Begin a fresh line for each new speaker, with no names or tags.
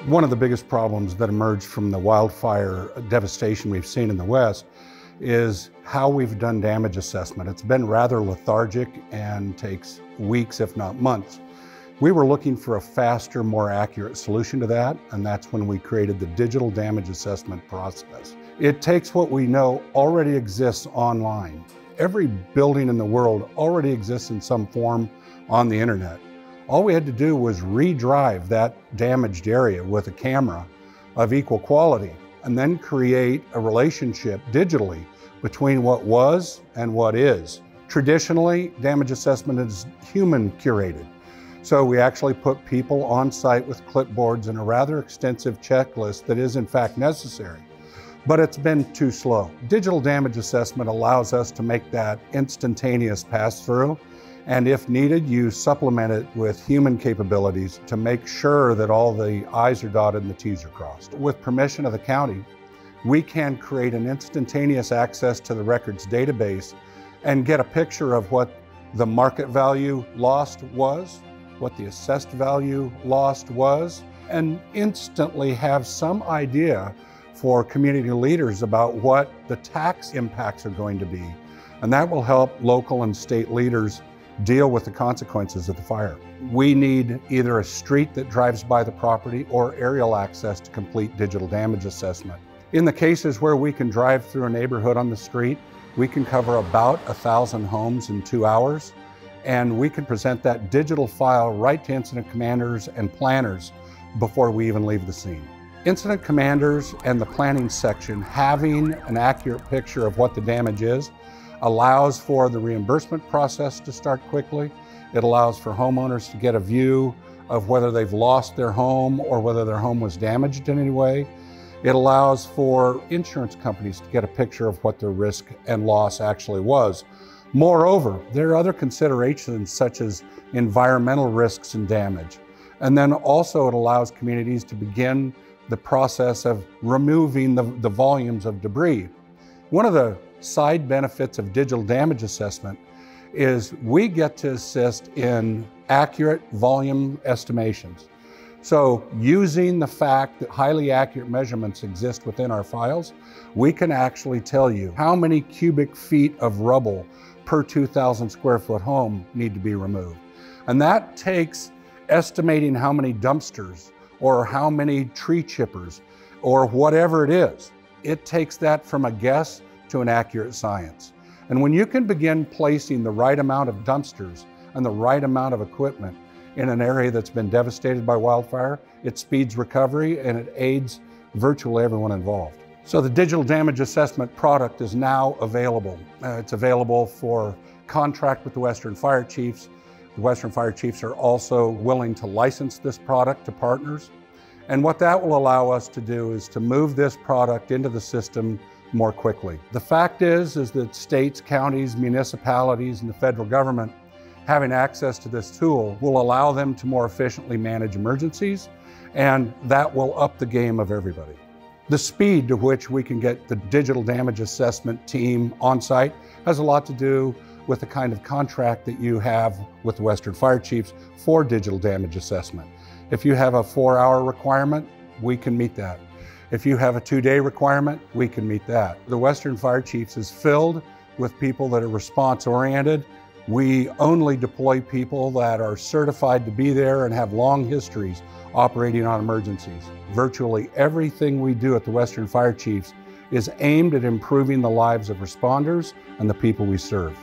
One of the biggest problems that emerged from the wildfire devastation we've seen in the West is how we've done damage assessment. It's been rather lethargic and takes weeks, if not months. We were looking for a faster, more accurate solution to that, and that's when we created the digital damage assessment process. It takes what we know already exists online. Every building in the world already exists in some form on the internet. All we had to do was redrive that damaged area with a camera of equal quality and then create a relationship digitally between what was and what is. Traditionally, damage assessment is human curated. So we actually put people on site with clipboards and a rather extensive checklist that is in fact necessary, but it's been too slow. Digital damage assessment allows us to make that instantaneous pass through, and if needed, you supplement it with human capabilities to make sure that all the I's are dotted and the T's are crossed. With permission of the county, we can create an instantaneous access to the records database and get a picture of what the market value lost was, what the assessed value lost was, and instantly have some idea for community leaders about what the tax impacts are going to be. And that will help local and state leaders deal with the consequences of the fire. We need either a street that drives by the property or aerial access to complete digital damage assessment. In the cases where we can drive through a neighborhood on the street, we can cover about 1,000 homes in 2 hours, and we can present that digital file right to incident commanders and planners before we even leave the scene. Incident commanders and the planning section having an accurate picture of what the damage is allows for the reimbursement process to start quickly. It allows for homeowners to get a view of whether they've lost their home or whether their home was damaged in any way. It allows for insurance companies to get a picture of what their risk and loss actually was. Moreover, there are other considerations such as environmental risks and damage. And then also it allows communities to begin the process of removing the volumes of debris. One of the side benefits of digital damage assessment is we get to assist in accurate volume estimations. So using the fact that highly accurate measurements exist within our files, we can actually tell you how many cubic feet of rubble per 2,000 square foot home need to be removed. And that takes estimating how many dumpsters or how many tree chippers or whatever it is. It takes that from a guess to an accurate science. And when you can begin placing the right amount of dumpsters and the right amount of equipment in an area that's been devastated by wildfire, it speeds recovery and it aids virtually everyone involved. So the digital damage assessment product is now available. It's available for contract with the Western Fire Chiefs. The Western Fire Chiefs are also willing to license this product to partners. And what that will allow us to do is to move this product into the system more quickly. The fact is that states, counties, municipalities, and the federal government having access to this tool will allow them to more efficiently manage emergencies, and that will up the game of everybody. The speed to which we can get the digital damage assessment team on site has a lot to do with the kind of contract that you have with the Western Fire Chiefs for digital damage assessment. If you have a 4-hour requirement, we can meet that. If you have a 2-day requirement, we can meet that. The Western Fire Chiefs is filled with people that are response-oriented. We only deploy people that are certified to be there and have long histories operating on emergencies. Virtually everything we do at the Western Fire Chiefs is aimed at improving the lives of responders and the people we serve.